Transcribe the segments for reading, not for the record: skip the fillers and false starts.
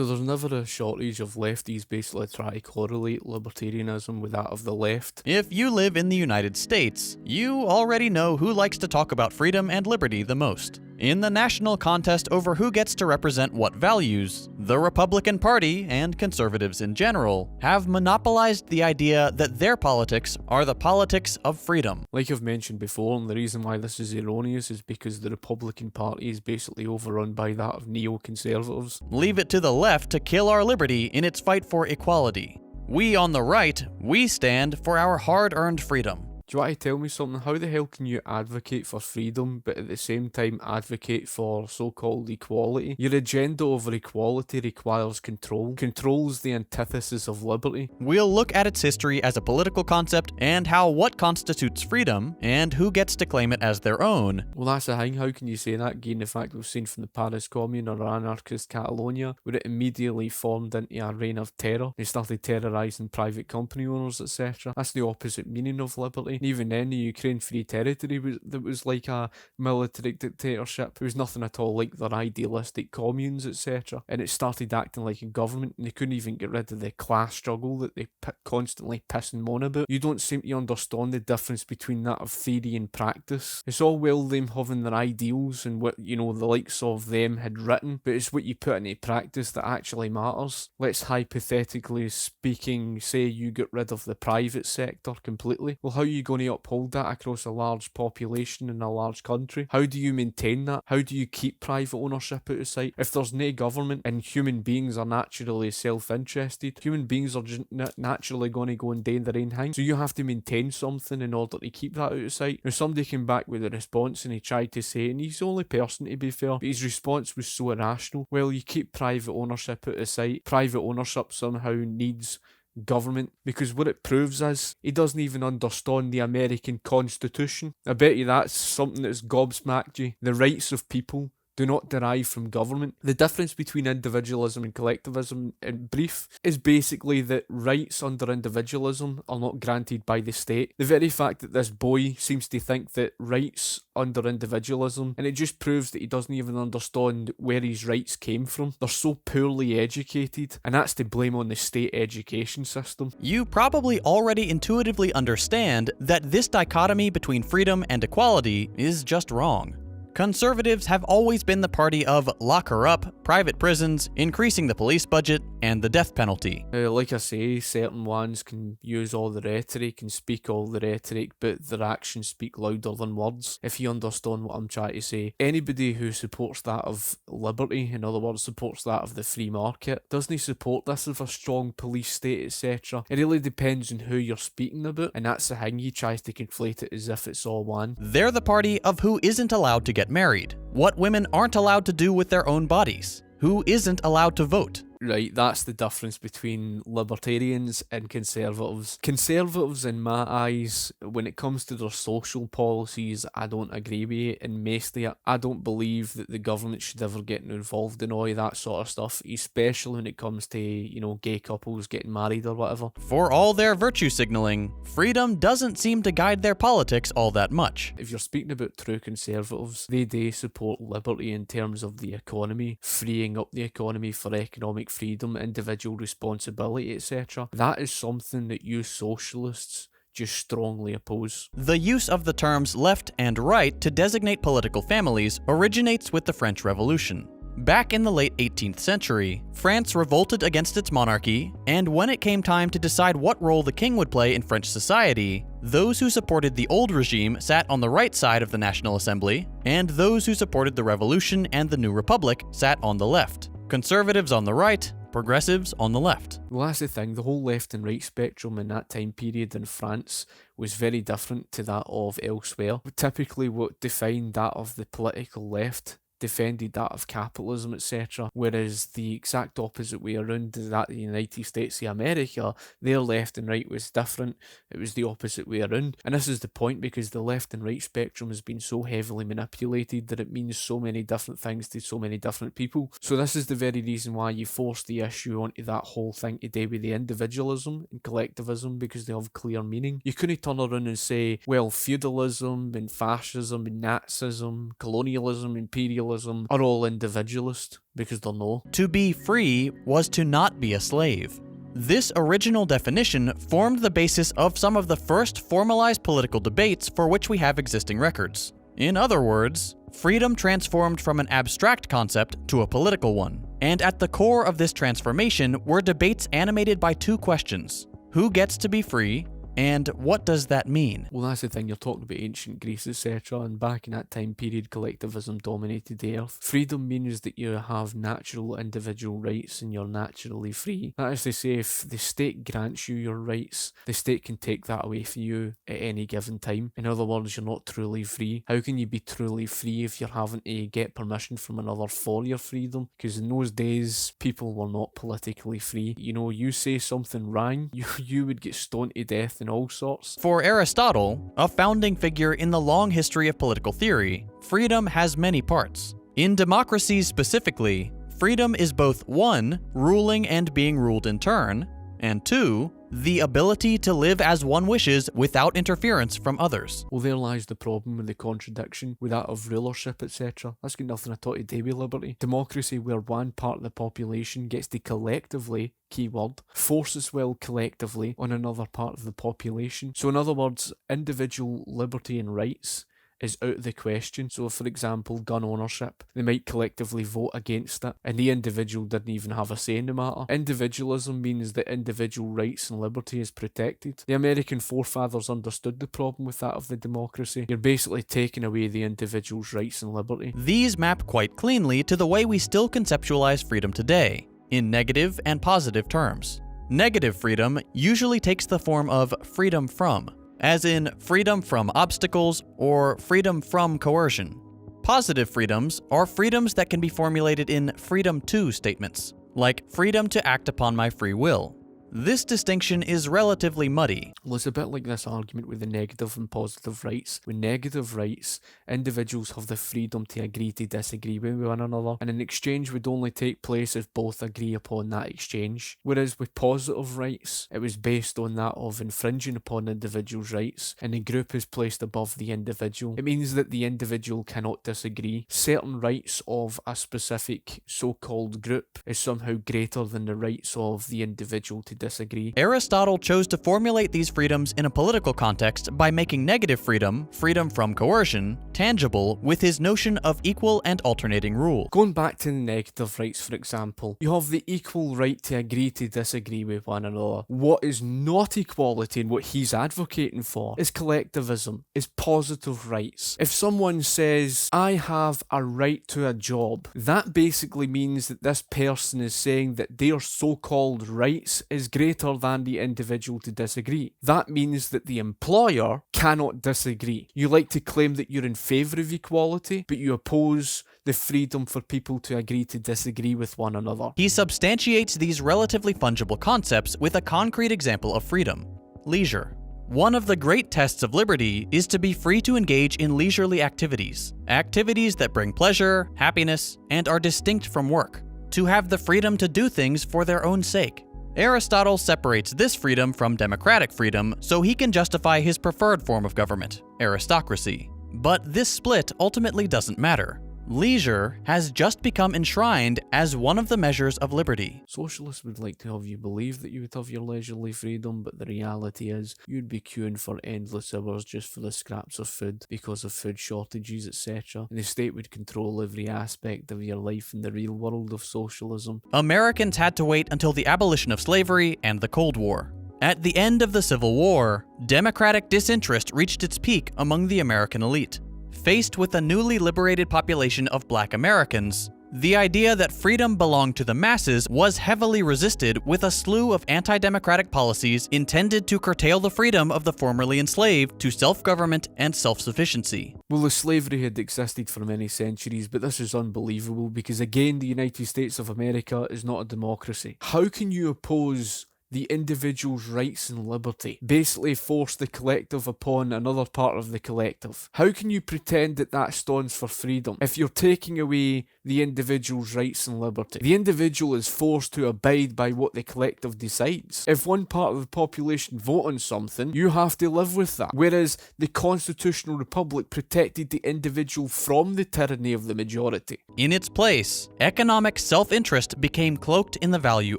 So there's never a shortage of lefties basically try to correlate libertarianism with that of the left. If you live in the United States, you already know who likes to talk about freedom and liberty the most. In the national contest over who gets to represent what values, the Republican Party, and conservatives in general, have monopolized the idea that their politics are the politics of freedom. Like I've mentioned before, and the reason why this is erroneous is because the Republican Party is basically overrun by that of neoconservatives. Leave it to the left to kill our liberty in its fight for equality. We on the right, we stand for our hard-earned freedom. Do you want to tell me something? How the hell can you advocate for freedom, but at the same time advocate for so-called equality? Your agenda over equality requires control. Control is the antithesis of liberty. We'll look at its history as a political concept and how what constitutes freedom and who gets to claim it as their own. Well, that's the thing. How can you say that, given the fact we've seen from the Paris Commune or anarchist Catalonia, where it immediately formed into a reign of terror? They started terrorising private company owners, etc. That's the opposite meaning of liberty. And even then, the Ukraine Free Territory was like a military dictatorship. It was nothing at all like their idealistic communes, etc. And it started acting like a government, and they couldn't even get rid of the class struggle that they constantly piss and moan about. You don't seem to understand the difference between that of theory and practice. It's all well them having their ideals and what, the likes of them had written, but it's what you put into practice that actually matters. Let's hypothetically speaking say you get rid of the private sector completely. Well, how are you going to uphold that across a large population in a large country? How do you maintain that? How do you keep private ownership out of sight? If there's no government and human beings are naturally self-interested, human beings are just naturally going to go and do their own thing. So you have to maintain something in order to keep that out of sight. Now somebody came back with a response and he tried to say, and he's the only person to be fair, but his response was so irrational. Well, you keep private ownership out of sight. Private ownership somehow needs government, because what it proves is he doesn't even understand the American Constitution. I bet you that's something that's gobsmacked you. The rights of people do not derive from government. The difference between individualism and collectivism, in brief, is basically that rights under individualism are not granted by the state. The very fact that this boy seems to think that rights under individualism, and it just proves that he doesn't even understand where his rights came from. They're so poorly educated, and that's to blame on the state education system. You probably already intuitively understand that this dichotomy between freedom and equality is just wrong. Conservatives have always been the party of lock her up, private prisons, increasing the police budget, and the death penalty. Like I say, certain ones can use all the rhetoric and speak all the rhetoric, but their actions speak louder than words, if you understand what I'm trying to say. Anybody who supports that of liberty, in other words, supports that of the free market, doesn't support this of a strong police state, etc. It really depends on who you're speaking about, and that's the thing, he tries to conflate it as if it's all one. They're the party of who isn't allowed to get married, what women aren't allowed to do with their own bodies, who isn't allowed to vote. Right, that's the difference between libertarians and conservatives. Conservatives, in my eyes, when it comes to their social policies, I don't agree with it, and mostly I don't believe that the government should ever get involved in all of that sort of stuff, especially when it comes to, gay couples getting married or whatever. For all their virtue signaling, freedom doesn't seem to guide their politics all that much. If you're speaking about true conservatives, they do support liberty in terms of the economy, freeing up the economy for economic freedom, individual responsibility, etc. That is something that you socialists just strongly oppose. The use of the terms left and right to designate political families originates with the French Revolution. Back in the late 18th century, France revolted against its monarchy, and when it came time to decide what role the king would play in French society, those who supported the old regime sat on the right side of the National Assembly, and those who supported the revolution and the new republic sat on the left. Conservatives on the right, progressives on the left. Well, that's the thing, the whole left and right spectrum in that time period in France was very different to that of elsewhere. Typically what defined that of the political left defended that of capitalism, etc. Whereas the exact opposite way around, that the United States of America, their left and right was different. It was the opposite way around. And this is the point, because the left and right spectrum has been so heavily manipulated that it means so many different things to so many different people. So this is the very reason why you force the issue onto that whole thing today with the individualism and collectivism, because they have clear meaning. You couldn't turn around and say, well, feudalism and fascism and Nazism, colonialism, imperialism, socialism are all individualist, because they're no. To be free was to not be a slave. This original definition formed the basis of some of the first formalized political debates for which we have existing records. In other words, freedom transformed from an abstract concept to a political one. And at the core of this transformation were debates animated by two questions: who gets to be free, and what does that mean? Well, that's the thing, you're talking about ancient Greece, etc., and back in that time period, collectivism dominated the earth. Freedom means that you have natural individual rights and you're naturally free. That is to say, if the state grants you your rights, the state can take that away from you at any given time. In other words, you're not truly free. How can you be truly free if you're having to get permission from another for your freedom? Because in those days, people were not politically free. You know, you say something wrong, you would get stoned to death and all sorts. For Aristotle, a founding figure in the long history of political theory, freedom has many parts. In democracies specifically, freedom is both 1. Ruling and being ruled in turn, and 2. The ability to live as one wishes without interference from others. Well, there lies the problem with the contradiction, with that of rulership, etc. That's got nothing at all to do with liberty. Democracy, where one part of the population gets to collectively, keyword, force its will collectively on another part of the population. So in other words, individual liberty and rights is out of the question. So for example, gun ownership, they might collectively vote against it, and the individual didn't even have a say in the matter. Individualism means that individual rights and liberty is protected. The American forefathers understood the problem with that of the democracy. You're basically taking away the individual's rights and liberty. These map quite cleanly to the way we still conceptualize freedom today, in negative and positive terms. Negative freedom usually takes the form of freedom from, as in freedom from obstacles or freedom from coercion. Positive freedoms are freedoms that can be formulated in freedom to statements, like freedom to act upon my free will. This distinction is relatively muddy. Well, it's a bit like this argument with the negative and positive rights. With negative rights, individuals have the freedom to agree to disagree with one another, and an exchange would only take place if both agree upon that exchange. Whereas with positive rights, it was based on that of infringing upon individuals' rights, and the group is placed above the individual. It means that the individual cannot disagree. Certain rights of a specific so-called group is somehow greater than the rights of the individual to disagree. Aristotle chose to formulate these freedoms in a political context by making negative freedom, freedom from coercion, tangible with his notion of equal and alternating rule. Going back to the negative rights, for example, you have the equal right to agree to disagree with one another. What is not equality and what he's advocating for is collectivism, is positive rights. If someone says, I have a right to a job, that basically means that this person is saying that their so-called rights is greater than the individual to disagree. That means that the employer cannot disagree. You like to claim that you're in favour of equality, but you oppose the freedom for people to agree to disagree with one another. He substantiates these relatively fungible concepts with a concrete example of freedom: leisure. One of the great tests of liberty is to be free to engage in leisurely activities, activities that bring pleasure, happiness, and are distinct from work, to have the freedom to do things for their own sake. Aristotle separates this freedom from democratic freedom so he can justify his preferred form of government, aristocracy. But this split ultimately doesn't matter. Leisure has just become enshrined as one of the measures of liberty. Socialists would like to have you believe that you would have your leisurely freedom, but the reality is you'd be queuing for endless hours just for the scraps of food because of food shortages, etc. And the state would control every aspect of your life in the real world of socialism. Americans had to wait until the abolition of slavery and the Cold War. At the end of the Civil War, democratic disinterest reached its peak among the American elite. Faced with a newly liberated population of Black Americans, the idea that freedom belonged to the masses was heavily resisted with a slew of anti-democratic policies intended to curtail the freedom of the formerly enslaved to self-government and self-sufficiency. Well, the slavery had existed for many centuries, but this is unbelievable because again, the United States of America is not a democracy. How can you oppose the individual's rights and liberty. Basically force the collective upon another part of the collective. How can you pretend that that stands for freedom if you're taking away the individual's rights and liberty? The individual is forced to abide by what the collective decides. If one part of the population vote on something, you have to live with that. Whereas the constitutional republic protected the individual from the tyranny of the majority. In its place, economic self-interest became cloaked in the value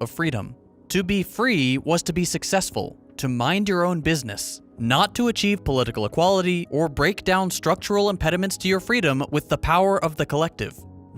of freedom. To be free was to be successful, to mind your own business, not to achieve political equality or break down structural impediments to your freedom with the power of the collective.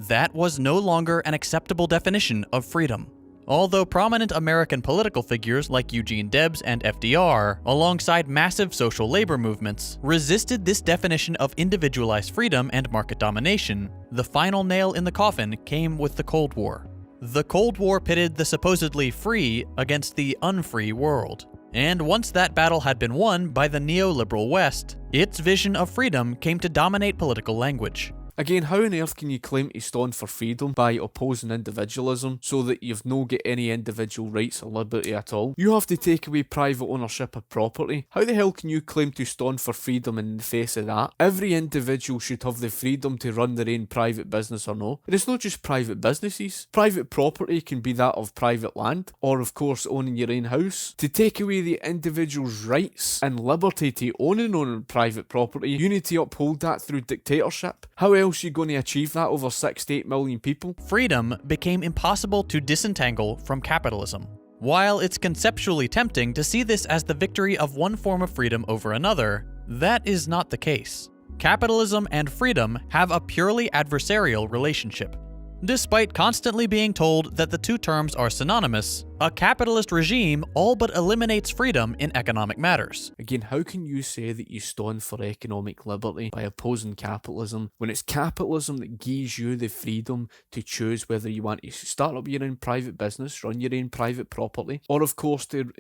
That was no longer an acceptable definition of freedom. Although prominent American political figures like Eugene Debs and FDR, alongside massive social labor movements, resisted this definition of individualized freedom and market domination, the final nail in the coffin came with the Cold War. The Cold War pitted the supposedly free against the unfree world. And once that battle had been won by the neoliberal West, its vision of freedom came to dominate political language. Again, how on earth can you claim to stand for freedom by opposing individualism so that you've no got any individual rights or liberty at all? You have to take away private ownership of property. How the hell can you claim to stand for freedom in the face of that? Every individual should have the freedom to run their own private business or no. And it's not just private businesses. Private property can be that of private land, or of course owning your own house. To take away the individual's rights and liberty to own and own private property, you need to uphold that through dictatorship. How else are you going to achieve that over 6 to 8 million people? Freedom became impossible to disentangle from capitalism. While it's conceptually tempting to see this as the victory of one form of freedom over another, that is not the case. Capitalism and freedom have a purely adversarial relationship. Despite constantly being told that the two terms are synonymous, a capitalist regime all but eliminates freedom in economic matters. Again, how can you say that you stand for economic liberty by opposing capitalism when it's capitalism that gives you the freedom to choose whether you want to start up your own private business, run your own private property, or of course to,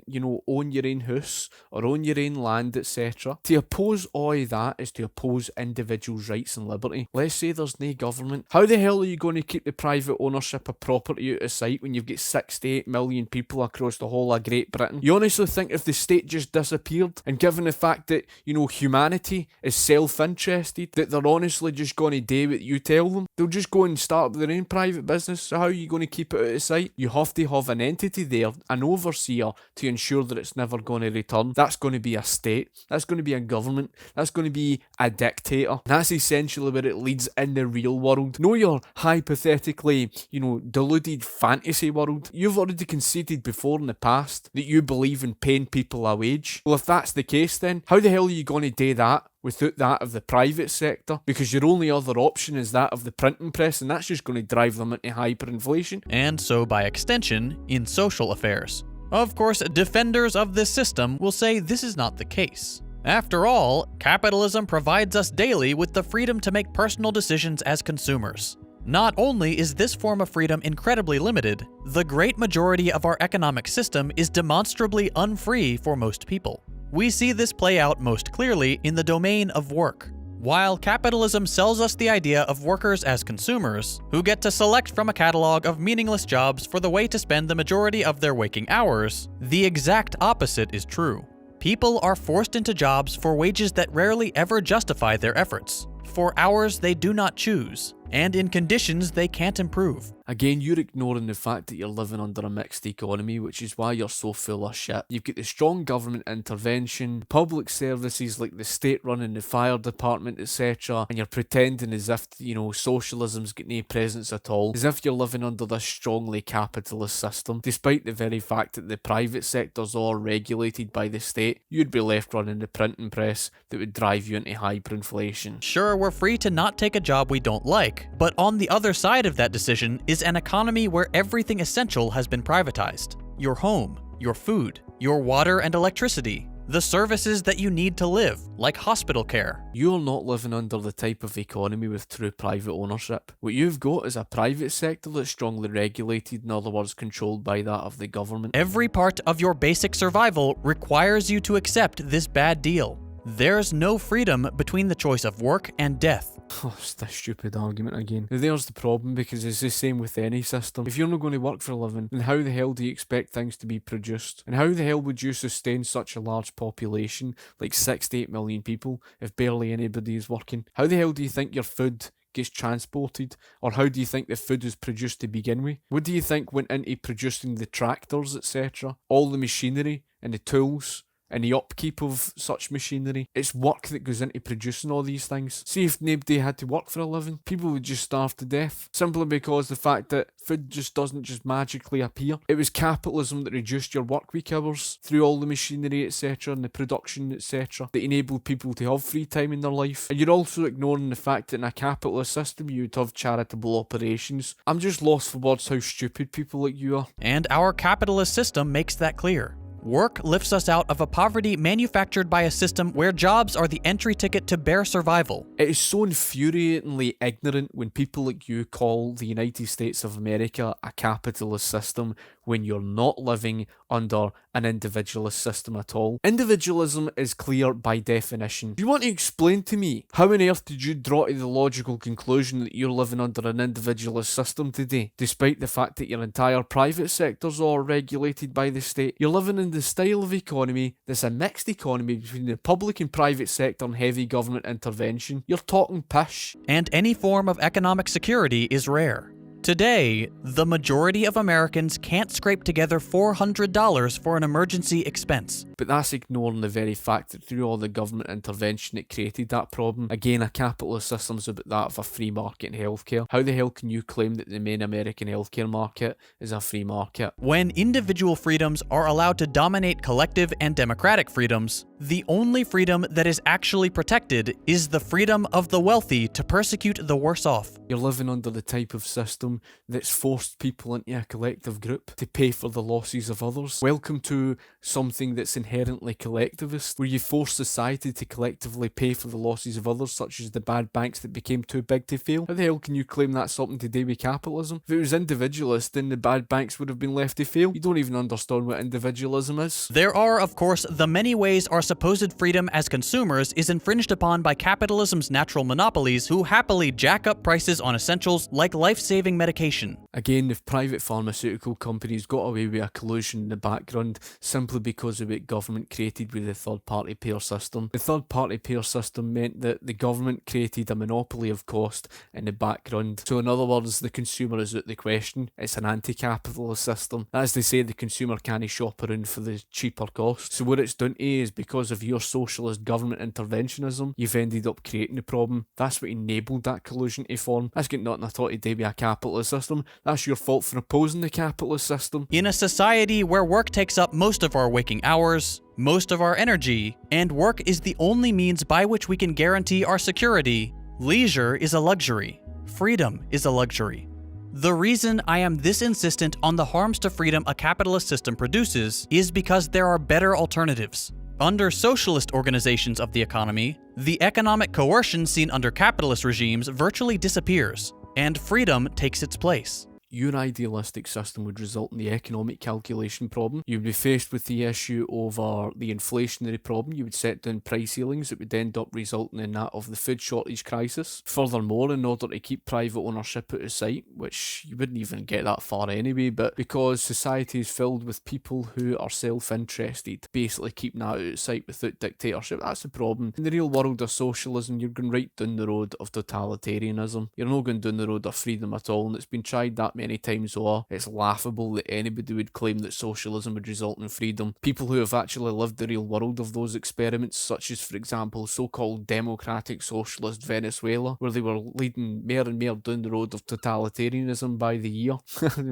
own your own house or own your own land, etc. To oppose all of that is to oppose individuals' rights and liberty. Let's say there's no government. How the hell are you going to keep the private ownership of property out of sight when you've got 6 to 8 million people across the whole of Great Britain? You honestly think if the state just disappeared, and given the fact that, humanity is self-interested, that they're honestly just going to do what you tell them? They'll just go and start up their own private business. So how are you going to keep it out of sight? You have to have an entity there, an overseer, to ensure that it's never going to return. That's going to be a state. That's going to be a government. That's going to be a dictator. That's essentially where it leads in the real world. No, your hypothetical deluded fantasy world. You've already conceded before in the past that you believe in paying people a wage. Well, if that's the case, then how the hell are you going to do that without that of the private sector? Because your only other option is that of the printing press, and that's just going to drive them into hyperinflation. And so, by extension, in social affairs. Of course, defenders of this system will say this is not the case. After all, capitalism provides us daily with the freedom to make personal decisions as consumers. Not only is this form of freedom incredibly limited, the great majority of our economic system is demonstrably unfree for most people. We see this play out most clearly in the domain of work. While capitalism sells us the idea of workers as consumers, who get to select from a catalog of meaningless jobs for the way to spend the majority of their waking hours, the exact opposite is true. People are forced into jobs for wages that rarely ever justify their efforts, for hours they do not choose, and in conditions they can't improve. Again, you're ignoring the fact that you're living under a mixed economy, which is why you're so full of shit. You've got the strong government intervention, public services like the state running the fire department, etc., and you're pretending as if, socialism's got no presence at all, as if you're living under this strongly capitalist system, despite the very fact that the private sector's all regulated by the state. You'd be left running the printing press that would drive you into hyperinflation. Sure, we're free to not take a job we don't like, but on the other side of that decision is an economy where everything essential has been privatized. Your home, your food, your water and electricity, the services that you need to live, like hospital care. You're not living under the type of economy with true private ownership. What you've got is a private sector that's strongly regulated, in other words, controlled by that of the government. Every part of your basic survival requires you to accept this bad deal. There's no freedom between the choice of work and death. Oh, it's this stupid argument again. Now there's the problem, because it's the same with any system. If you're not going to work for a living, then how the hell do you expect things to be produced? And how the hell would you sustain such a large population, like 6 to 8 million people, if barely anybody is working? How the hell do you think your food gets transported? Or how do you think the food is produced to begin with? What do you think went into producing the tractors, etc.? All the machinery and the tools and the upkeep of such machinery. It's work that goes into producing all these things. See, if nobody had to work for a living, people would just starve to death, simply because the fact that food just doesn't just magically appear. It was capitalism that reduced your work week hours through all the machinery, etc., and the production, etc., that enabled people to have free time in their life. And you're also ignoring the fact that in a capitalist system you would have charitable operations. I'm just lost for words how stupid people like you are. And our capitalist system makes that clear. Work lifts us out of a poverty manufactured by a system where jobs are the entry ticket to bare survival. It is so infuriatingly ignorant when people like you call the United States of America a capitalist system when you're not living under an individualist system at all. Individualism is clear by definition. Do you want to explain to me how on earth did you draw to the logical conclusion that you're living under an individualist system today, despite the fact that your entire private sector's all regulated by the state? You're living in the style of economy that's a mixed economy between the public and private sector and heavy government intervention. You're talking pish. And any form of economic security is rare. Today, the majority of Americans can't scrape together $400 for an emergency expense. But that's ignoring the very fact that through all the government intervention it created that problem. Again, a capitalist system's about that of a free market in healthcare. How the hell can you claim that the main American healthcare market is a free market? When individual freedoms are allowed to dominate collective and democratic freedoms, the only freedom that is actually protected is the freedom of the wealthy to persecute the worse off. You're living under the type of system that's forced people into a collective group to pay for the losses of others. Welcome to something that's inherently collectivist, where you force society to collectively pay for the losses of others, such as the bad banks that became too big to fail. How the hell can you claim that's something to do with capitalism? If it was individualist, then the bad banks would have been left to fail. You don't even understand what individualism is. There are, of course, the many ways our supposed freedom as consumers is infringed upon by capitalism's natural monopolies who happily jack up prices on essentials like life-saving medication. Again, if private pharmaceutical companies got away with a collusion in the background simply because of what government created with the third-party payer system. The third-party payer system meant that the government created a monopoly of cost in the background. So in other words, the consumer is out the question. It's an anti-capitalist system. As they say, the consumer can't shop around for the cheaper cost. So what it's done to is because of your socialist government interventionism, you've ended up creating the problem. That's what enabled that collusion to form. That's got nothing at all to do with a capitalist system. That's your fault for opposing the capitalist system. In a society where work takes up most of our waking hours, most of our energy, and work is the only means by which we can guarantee our security, leisure is a luxury. Freedom is a luxury. The reason I am this insistent on the harms to freedom a capitalist system produces is because there are better alternatives. Under socialist organizations of the economy, the economic coercion seen under capitalist regimes virtually disappears, and freedom takes its place. Your idealistic system would result in the economic calculation problem. You would be faced with the issue over the inflationary problem. You would set down price ceilings that would end up resulting in that of the food shortage crisis. Furthermore, in order to keep private ownership out of sight, which you wouldn't even get that far anyway, but because society is filled with people who are self-interested, basically keeping that out of sight without dictatorship, that's the problem. In the real world of socialism, you're going right down the road of totalitarianism. You're not going down the road of freedom at all, and it's been tried that many times over. It's laughable that anybody would claim that socialism would result in freedom. People who have actually lived the real world of those experiments, such as, for example, so-called democratic socialist Venezuela, where they were leading more and more down the road of totalitarianism by the year.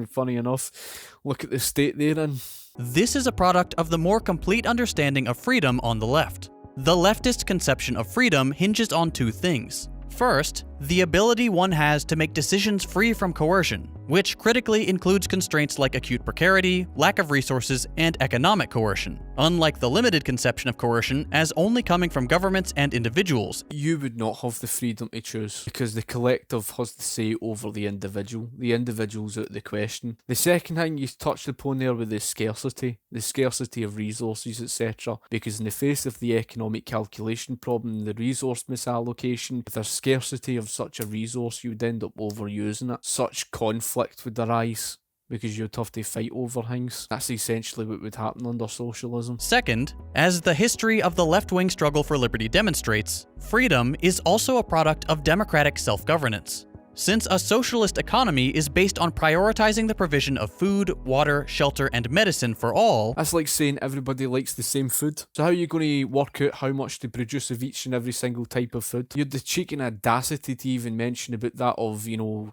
Funny enough, look at the state they're in. This is a product of the more complete understanding of freedom on the left. The leftist conception of freedom hinges on two things. First, The ability one has to make decisions free from coercion, which critically includes constraints like acute precarity, lack of resources, and economic coercion, unlike the limited conception of coercion as only coming from governments and individuals. You would not have the freedom to choose, because the collective has the say over the individual. The individual's out of the question. The second thing you touched upon there with the scarcity of resources, etc., because in the face of the economic calculation problem, the resource misallocation, with a scarcity of such a resource, you would end up overusing it. Such conflict would arise, because you'd have to fight over things. That's essentially what would happen under socialism. Second, as the history of the left-wing struggle for liberty demonstrates, freedom is also a product of democratic self-governance. Since a socialist economy is based on prioritizing the provision of food, water, shelter, and medicine for all, that's like saying everybody likes the same food. So how are you going to work out how much to produce of each and every single type of food? You had the cheek and audacity to even mention about that of,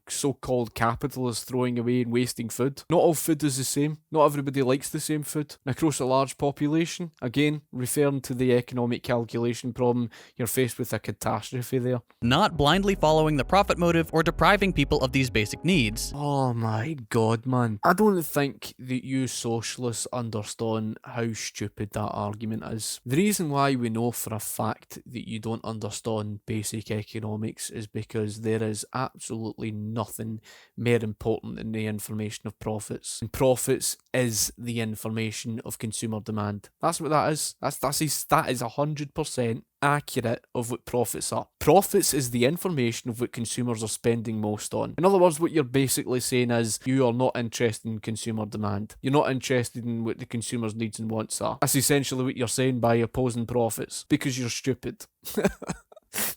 so-called capitalists throwing away and wasting food. Not all food is the same. Not everybody likes the same food. And across a large population, again, referring to the economic calculation problem, you're faced with a catastrophe there. Not blindly following the profit motive or depriving people of these basic needs. Oh my god, man. I don't think that you socialists understand how stupid that argument is. The reason why we know for a fact that you don't understand basic economics is because there is absolutely nothing more important than the information of profits. And profits is the information of consumer demand. That's what that is. That is 100% accurate of what profits are. Profits is the information of what consumers are spending most on. In other words, what you're basically saying is you are not interested in consumer demand. You're not interested in what the consumer's needs and wants are. That's essentially what you're saying by opposing profits, because you're stupid.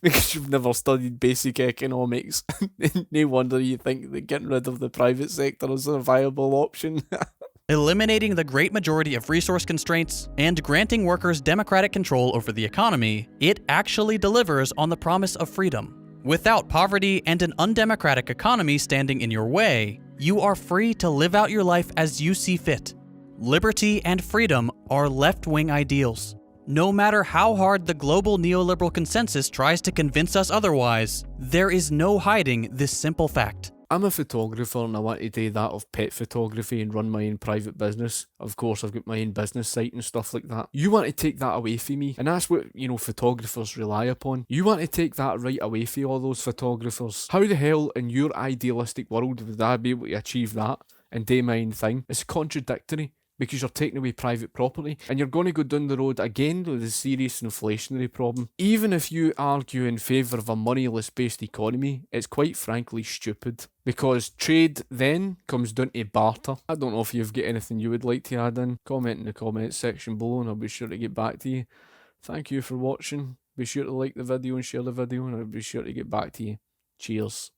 Because you've never studied basic economics. No wonder you think that getting rid of the private sector is a viable option. Eliminating the great majority of resource constraints and granting workers democratic control over the economy, it actually delivers on the promise of freedom. Without poverty and an undemocratic economy standing in your way, you are free to live out your life as you see fit. Liberty and freedom are left-wing ideals. No matter how hard the global neoliberal consensus tries to convince us otherwise, there is no hiding this simple fact. I'm a photographer and I want to do that of pet photography and run my own private business. Of course, I've got my own business site and stuff like that. You want to take that away from me, and that's what, photographers rely upon. You want to take that right away from all those photographers. How the hell in your idealistic world would I be able to achieve that and do my own thing? It's contradictory. Because you're taking away private property, and you're going to go down the road again with a serious inflationary problem. Even if you argue in favour of a moneyless based economy, it's quite frankly stupid, because trade then comes down to barter. I don't know if you've got anything you would like to add in. Comment in the comments section below and I'll be sure to get back to you. Thank you for watching. Be sure to like the video and share the video, and I'll be sure to get back to you. Cheers.